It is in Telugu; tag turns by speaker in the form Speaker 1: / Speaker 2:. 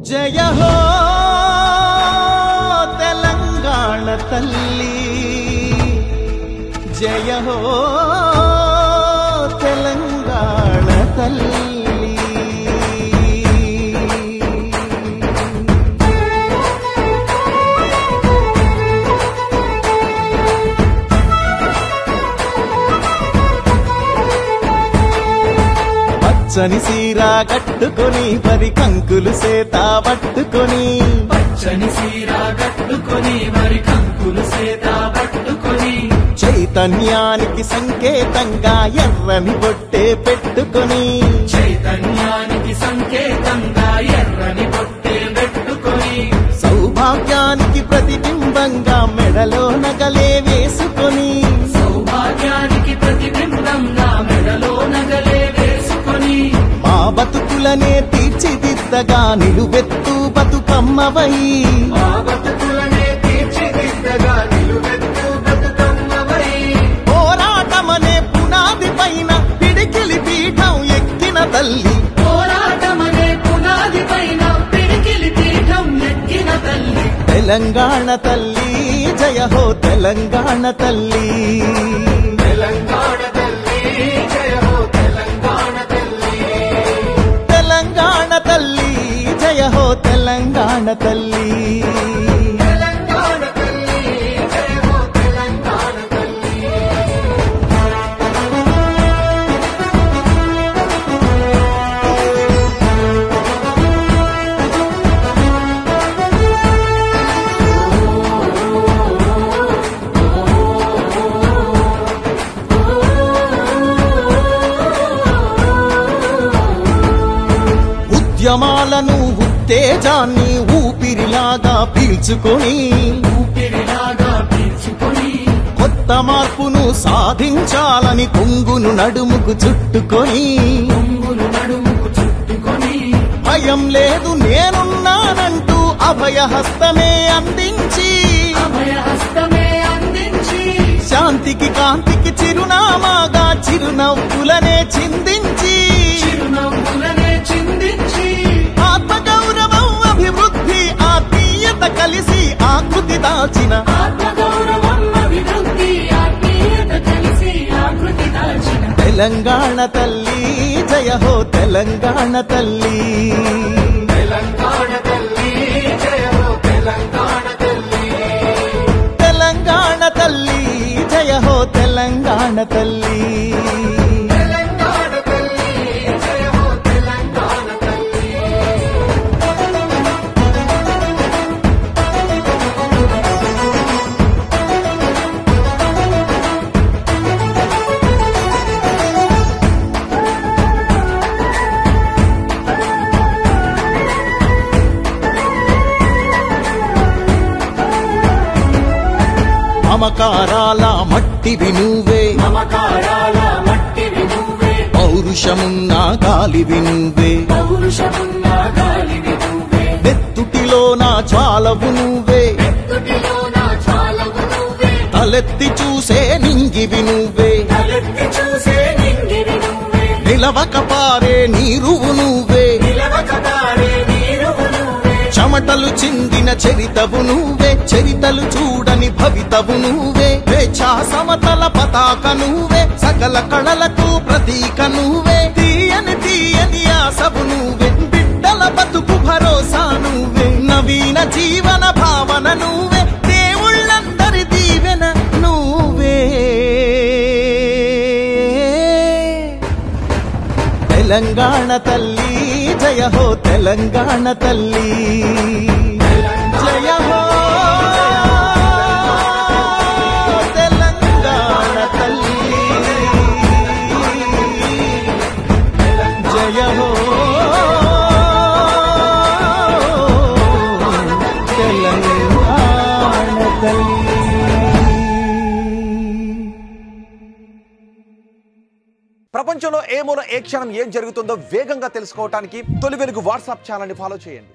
Speaker 1: జయ హో తెలంగాణ తల్లి, జయ హో తెలంగాణ తల్లి. పచ్చని సీరా కట్టుకొని పరి కంకులు సేత పట్టుకొని,
Speaker 2: పచ్చని సీరా కట్టుకొని మరి కంకులు సేత పట్టుకొని,
Speaker 1: చైతన్యానికి సంకేతంగా ఎర్రని బొట్టే పెట్టుకొని,
Speaker 2: చైతన్యానికి సంకేతంగా ఎర్రని బొట్టే పెట్టుకొని,
Speaker 1: సౌభాగ్యానికి ప్రతిబింబంగా మెడలో నగలే వేసుకొని,
Speaker 2: సౌభాగ్యానికి ప్రతిబింబంగా మెడలో నగలే వేసుకొని,
Speaker 1: మా బతుకులనే తీర్చిదిద్దగా నిలువెత్తు బతుకమ్మవై,
Speaker 2: మా బతుకులనే తీర్చిదిద్దగా నిలువెత్తు బతుకమ్మవై,
Speaker 1: పోరాటమనే పునాది పైన పిడికిలి పీఠం ఎక్కిన తల్లి,
Speaker 2: పోరాటమనే పునాది పైన పిడికిలి పీఠం ఎక్కిన తల్లి,
Speaker 1: తెలంగాణ తల్లి జయ హో తెలంగాణ తల్లి,
Speaker 2: తెలంగాణ తల్లి జయ హో తెలంగాణ తల్లి,
Speaker 1: తెలంగాణ తల్లి జయ హో తెలంగాణ తల్లి.
Speaker 2: తెలంగాణ తల్లి జయ హో తెలంగాణ తల్లి.
Speaker 1: ఉద్యమాలను ఉత్తేజాన్ని ఊపిరిలాగా పీల్చుకొని,
Speaker 2: ఊపిరిలాగా పీల్చుకొని,
Speaker 1: కొత్త మార్పును సాధించాలని కొంగును నడుముకు చుట్టుకొని,
Speaker 2: కొంగులు నడుముకు చుట్టుకొని,
Speaker 1: భయం లేదు నేనున్నానంటూ అభయహస్తమే అందించి,
Speaker 2: అభయహస్తమే అందించి,
Speaker 1: శాంతికి కాంతికి చిరునామాగా చిరునవ్వులనే చిందించి,
Speaker 2: చిరునవ్వులనే చిందించి,
Speaker 1: ఆత్మగౌరవం అభివృద్ధి ఆత్మీయత కలిసి ఆకృతి దాచిన,
Speaker 2: ఆత్మగౌరవం అభివృద్ధి ఆత్మీయత కలిసి ఆకృతి దాచిన,
Speaker 1: తెలంగాణ తల్లి జయ హో తెలంగాణ తల్లి,
Speaker 2: తెలంగాణ తల్లి జయ హో తెలంగాణ తల్లి,
Speaker 1: తెలంగాణ తల్లి జయ హో తెలంగాణ తల్లి.
Speaker 2: తెలంగాణ తల్లి జయ హో తెలంగాణ తల్లి.
Speaker 1: మమకారాల మట్టివి నువ్వే,
Speaker 2: మమకారాల మట్టివి నువ్వే,
Speaker 1: పౌరుషమున్న గాలివి నువ్వే,
Speaker 2: పౌరుషమున్న గాలివి నువ్వే,
Speaker 1: నెత్తుటిలో నా జ్వాలవు నువ్వే,
Speaker 2: నెత్తుటిలోన జ్వాలవు నువ్వే,
Speaker 1: తలెత్తి చూసే నింగివి నువ్వే,
Speaker 2: తలెత్తి చూసే నింగివి నువ్వే,
Speaker 1: నిలవక పారే నీరువు నువ్వే,
Speaker 2: నిలవక పారే నీరువు నువ్వే,
Speaker 1: చెమటలు చిందిన చరితవు నువ్వే, చరితలు చూడని భవితవు నువ్వే, స్వేచ్ఛా సమతల పతాక నువ్వే, సకల కళలకు ప్రతీక నువ్వే, తీయని తీయని ఆశవు నువ్వే, బిడ్డల బతుకు భరోసా నువ్వే, నవీన జీవన భావన నువ్వే, దేవుళ్ళందరి దీవెన నువ్వే. తెలంగాణ తల్లి జయ హో తెలంగాణ తల్లి, జయ హో తెలంగాణ తల్లి, జయ హో తెలంగాణ తల్లి.
Speaker 3: ప్రపంచంలో ఏ మూల ఏ క్షణం ఏం జరుగుతుందో వేగంగా తెలుసుకోవడానికి తొలి వెలుగు వాట్సాప్ ఛానల్ని ఫాలో చేయండి.